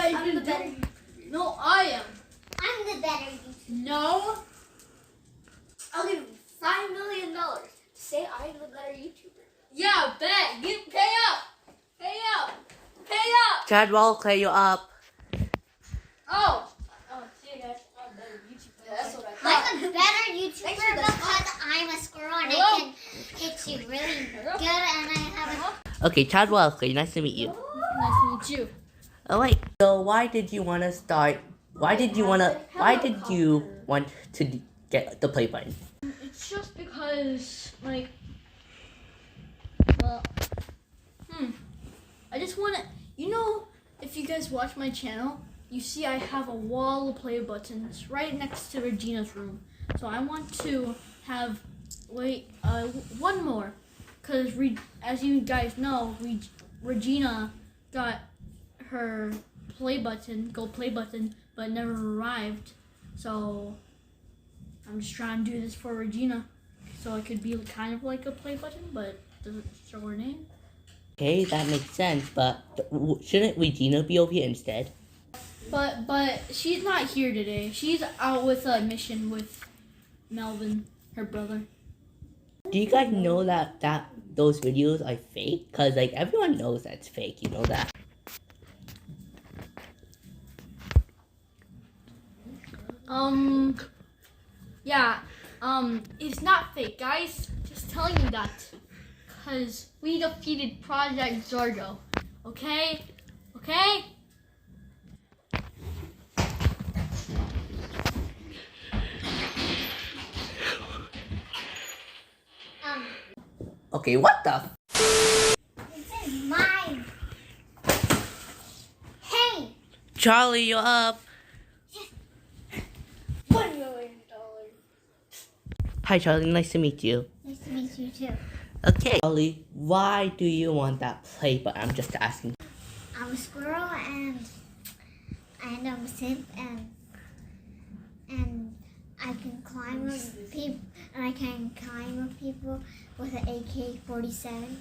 guys I'm the better. No, I am. I'm the better YouTuber. No. I'll give you $5 million. Say I'm the better YouTuber. Yeah, bet. You pay up. Pay up. Pay up. Chadwell, play you up. Oh. Oh, see you guys. I'm a better YouTuber. Yeah, that's what I thought. I'm a better YouTuber Thanks for the because I'm a squirrel and Hello. I can hit you really good and I have Okay, Chadwell, okay, nice to meet you. Nice to meet you. Oh wait, so why did you want to start? Why did you want to get the play button? It's just because, like, well, I just want to, if you guys watch my channel, you see I have a wall of play buttons right next to Regina's room. So I want to have, one more. Because, as you guys know, Regina got her gold play button, but it never arrived. So I'm just trying to do this for Regina, so it could be kind of like a play button, but doesn't show her name. Okay, that makes sense, but shouldn't Regina be over here instead? But she's not here today. She's out with a mission with Melvin, her brother. Do you guys know that those videos are fake? Cause like everyone knows that's fake. You know that. Yeah. It's not fake, guys. Just telling you that, cause we defeated Project Zorgo. Okay. Okay. Okay, what the? This is mine. Hey, Charlie, you're up. $1 million. Hi, Charlie. Nice to meet you. nice to meet you too. Okay, Charlie, why do you want that play button? I'm just asking. I'm a squirrel and I'm a simp and I can climb with people and I can climb with people with an AK-47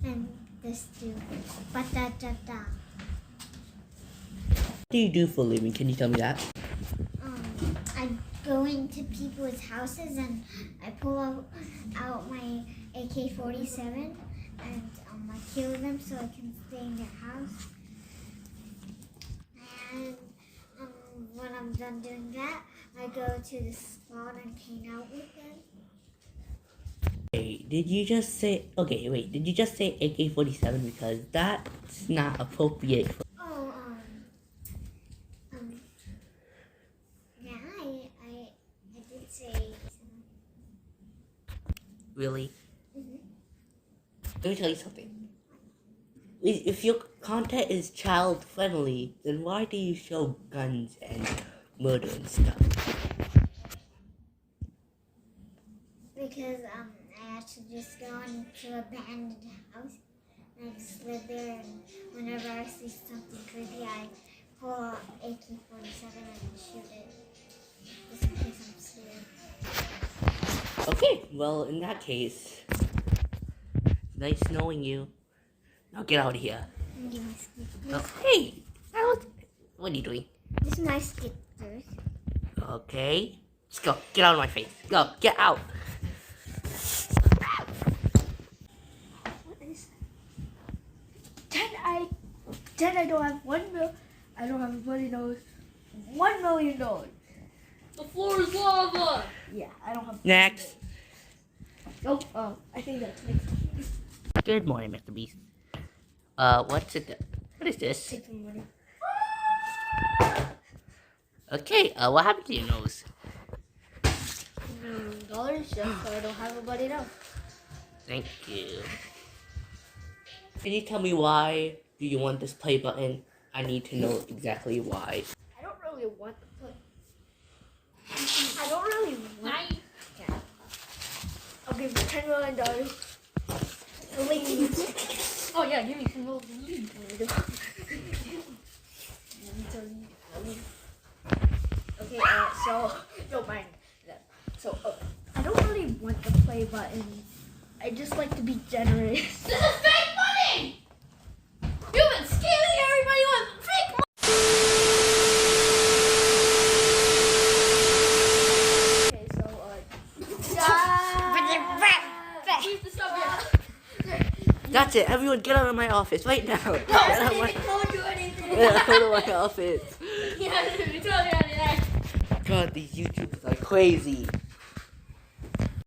and this too. But da. What do you do for a living? Can you tell me that? I go into people's houses and I pull out my AK-47 and I kill them so I can stay in their house. And when I'm done doing that, I go to the spot and hang out with them. Wait, did you just say? Okay, wait. Did you just say AK-47? Because that's not appropriate. Oh, yeah, I did say something. Really? Mhm. Let me tell you something. If your content is child friendly, then why do you show guns and murder and stuff? Because I actually just go into an abandoned house and I just live there and whenever I see something creepy I pull out AK-47 and shoot it. Just in case I'm scared. Okay, well in that case, nice knowing you. Now get out of here. And give my stickers. Oh, hey, what are you doing? This is my stickers. Okay, let's go. Get out of my face. Go, get out. What is that? Then I don't have I don't have anybody knows $1 million. The floor is lava. Yeah, I don't have. Next. Nope. I think that's next. Good morning, Mr. Beast. What's it? What is this? Take some money. Okay, what happened to your nose? $1 million just so I don't have anybody else. Thank you. Can you tell me why do you want this play button? I need to know exactly why. I don't really want the play. I don't really want. Yeah. I'll give you $10 million. Oh yeah, give me some little. Okay, so don't mind that. So I don't really want the play button. I just like to be generous. This is fake money. You've been scamming everybody with fake That's it. Everyone, get out of my office right now. Get out of my, Don't do anything. get out of my office. Yeah, we told you anything. God, these YouTubers are crazy.